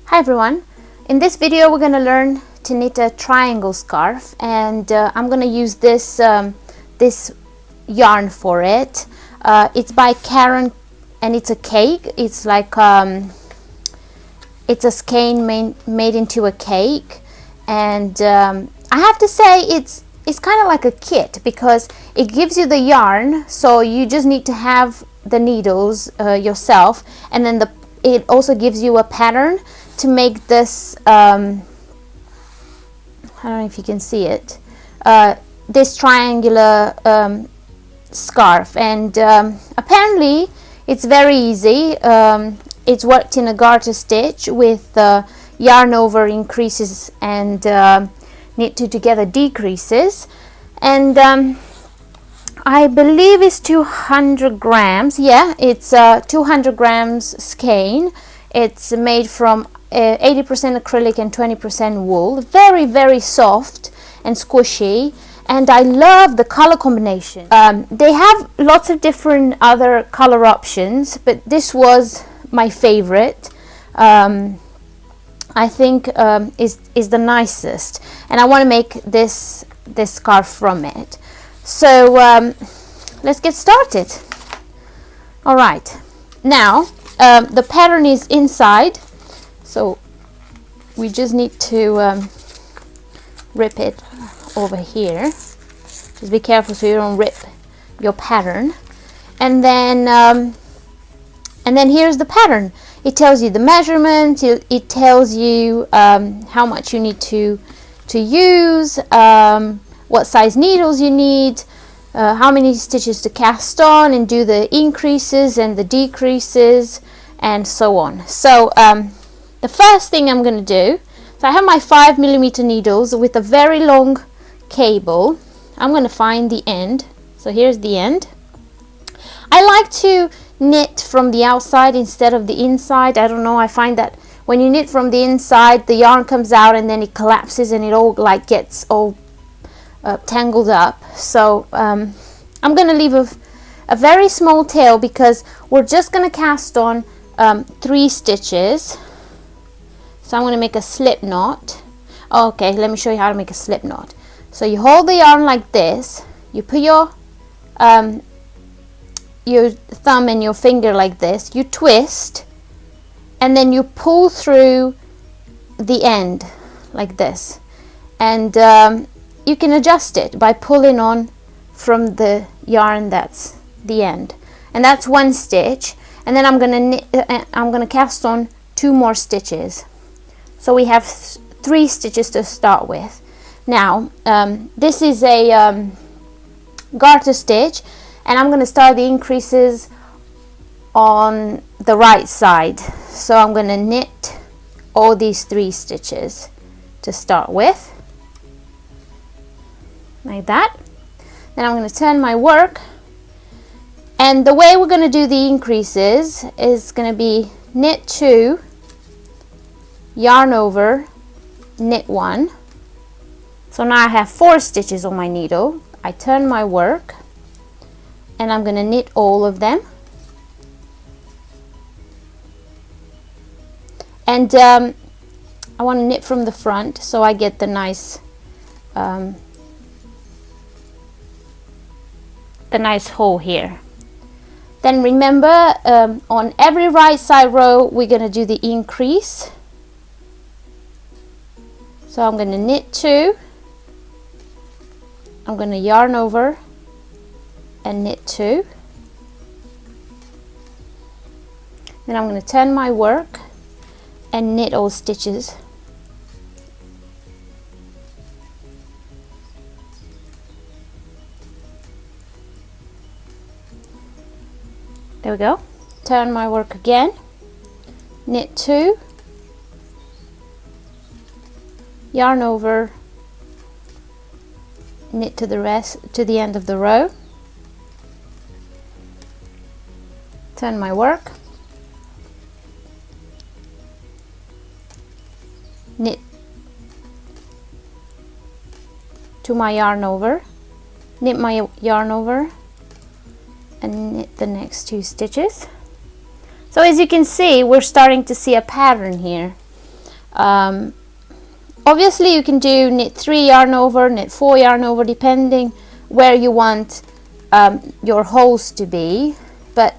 Hi everyone, in this video we're going to learn to knit a triangle scarf, and I'm going to use this this yarn for it. It's by CARON and it's a cake. It's like it's a skein made into a cake, and I have to say it's kind of like a kit because it gives you the yarn, so you just need to have the needles yourself, and then it also gives you a pattern to make this I don't know if you can see it, this triangular scarf, and apparently it's very easy. It's worked in a garter stitch with yarn over increases and knit two together decreases, and I believe it's 200 grams. Yeah, it's 200 grams skein. It's made from 80% acrylic and 20% wool. Very, very soft and squishy, and I love the color combination. They have lots of different other color options, but this was my favorite. I think is the nicest, and I want to make this scarf from it. So let's get started. All right, now the pattern is inside, so we just need to rip it over here. Just be careful so you don't rip your pattern. And then here's the pattern. It tells you the measurement. It tells you how much you need to use, what size needles you need, how many stitches to cast on, and do the increases and the decreases, and so on. So the first thing I'm going to do, so I have my 5mm needles with a very long cable. I'm going to find the end. So here's the end. I like to knit from the outside instead of the inside. I don't know, I find that when you knit from the inside, the yarn comes out and then it collapses and it all like gets all tangled up. So I'm going to leave a very small tail because we're just going to cast on 3 stitches. So I'm going to make a slip knot. Okay, let me show you how to make a slip knot. So you hold the yarn like this, you put your thumb and your finger like this, you twist, and then you pull through the end like this, and you can adjust it by pulling on from the yarn that's the end, and that's 1 stitch. And then I'm gonna cast on 2 more stitches, so we have 3 stitches to start with. Now this is a garter stitch, and I'm going to start the increases on the right side. So I'm going to knit all these 3 stitches to start with, like that. Then I'm going to turn my work, and the way we're going to do the increases is going to be knit 2, yarn over, knit 1. So now I have 4 stitches on my needle. I turn my work, and I'm going to knit all of them. And I want to knit from the front so I get the nice hole here. Then remember, on every right side row we're going to do the increase. So I'm going to knit 2, I'm going to yarn over and knit 2. Then I'm going to turn my work and knit all stitches. There we go. Turn my work again, knit 2, yarn over, knit to the end of the row, turn my work, knit to my yarn over, knit my yarn over, and knit the next 2 stitches. So as you can see, we're starting to see a pattern here. Obviously you can do knit 3 yarn over, knit 4 yarn over, depending where you want your holes to be, but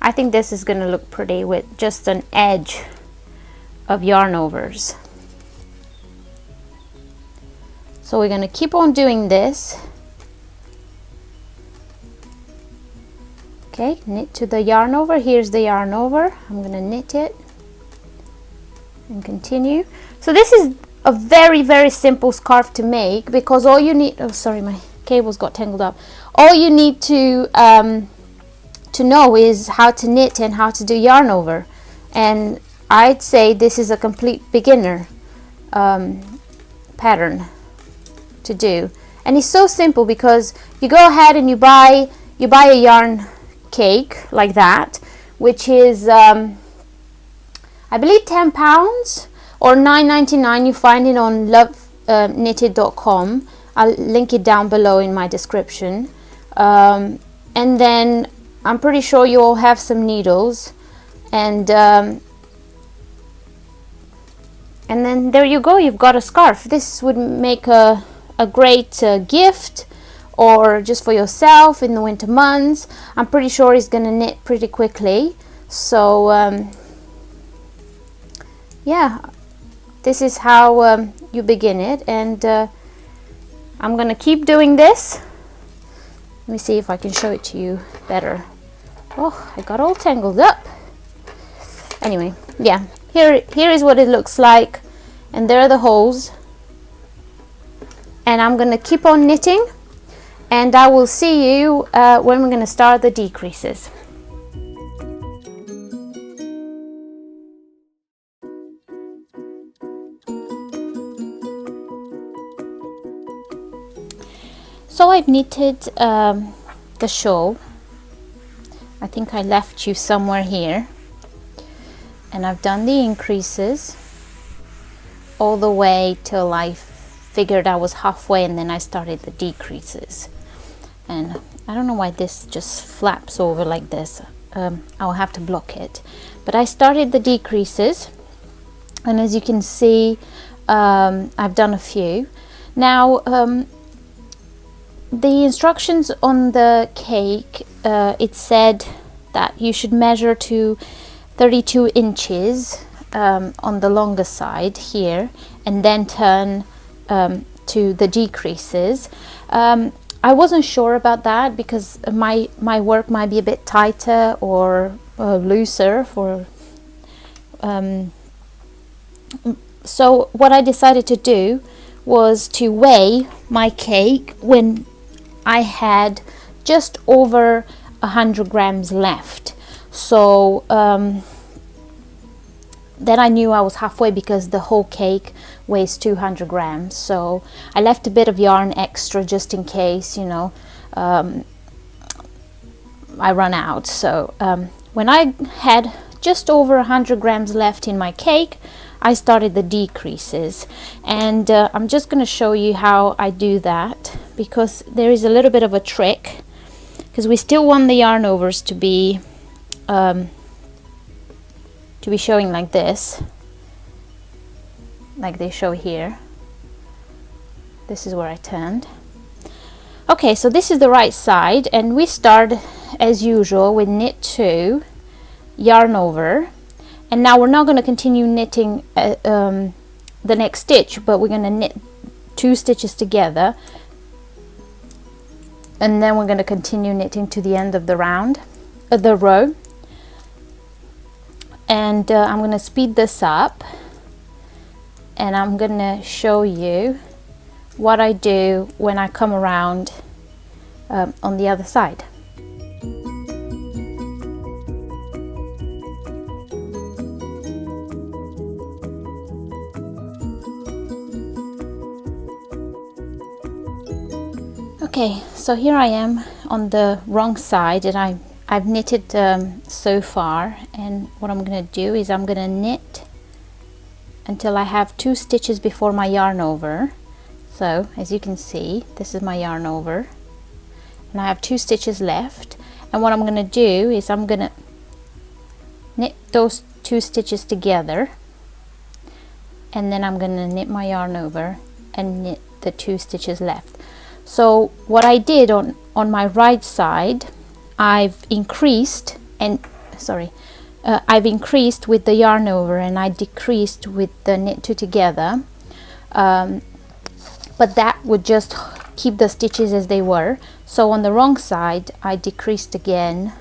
I think this is going to look pretty with just an edge of yarn overs. So we're going to keep on doing this. Okay, knit to the yarn over. Here's the yarn over. I'm going to knit it and continue. So this is a very, very simple scarf to make, because all you need, oh sorry, my cables got tangled up. All you need to know is how to knit and how to do yarn over, and I'd say this is a complete beginner pattern to do. And it's so simple, because you go ahead and you buy a yarn cake like that, which is I believe £10 or £9.99. You find it on loveknitted.com. I'll link it down below in my description. And then I'm pretty sure you all have some needles, and then there you go, you've got a scarf. This would make a great gift, or just for yourself in the winter months. I'm pretty sure it's gonna knit pretty quickly. So yeah, this is how you begin it, and I'm gonna keep doing this. Let me see if I can show it to you better. Oh, I got all tangled up. Anyway, yeah, here is what it looks like, and there are the holes. And I'm gonna keep on knitting, and I will see you when we're gonna start the decreases. So I've knitted the shawl. I think I left you somewhere here, and I've done the increases all the way till I figured I was halfway, and then I started the decreases. And I don't know why this just flaps over like this. I'll have to block it, but I started the decreases, and as you can see, I've done a few. Now the instructions on the cake, it said that you should measure to 32 inches on the longer side here, and then turn to the decreases. I wasn't sure about that, because my work might be a bit tighter or looser for so what I decided to do was to weigh my cake when I had just over 100 grams left. So then I knew I was halfway, because the whole cake weighs 200 grams. So I left a bit of yarn extra just in case, you know, I run out. So when I had just over 100 grams left in my cake, I started the decreases, and I'm just going to show you how I do that, because there is a little bit of a trick, because we still want the yarn overs to be showing like this, like they show here. This is where I turned. Okay, so this is the right side, and we start as usual with knit 2, yarn over. And now we're not going to continue knitting the next stitch, but we're going to knit 2 stitches together, and then we're going to continue knitting to the end of the row. And I'm going to speed this up, and I'm going to show you what I do when I come around on the other side. Okay, so here I am on the wrong side, and I've knitted so far, and what I'm going to do is I'm going to knit until I have 2 stitches before my yarn over. So as you can see, this is my yarn over, and I have 2 stitches left, and what I'm going to do is I'm going to knit those 2 stitches together and then I'm gonna knit my yarn over and knit the 2 stitches left. So what I did on my right side, I've increased with the yarn over, and I decreased with the knit 2 together, but that would just keep the stitches as they were. So on the wrong side I decreased again,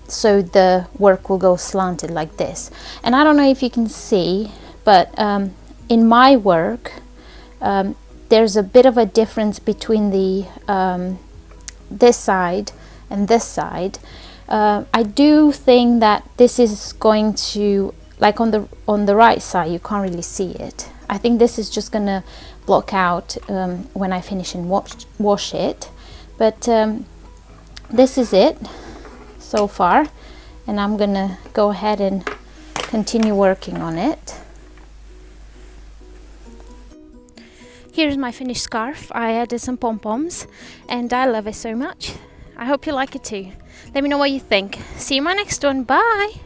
so the work will go slanted like this. And I don't know if you can see, but in my work there's a bit of a difference between the this side and this side. I do think that this is going to, like on the right side you can't really see it. I think this is just gonna block out when I finish and wash it, but this is it so far, and I'm gonna go ahead and continue working on it. Here's my finished scarf. I added some pom-poms and I love it so much. I hope you like it too. Let me know what you think. See you in my next one. Bye!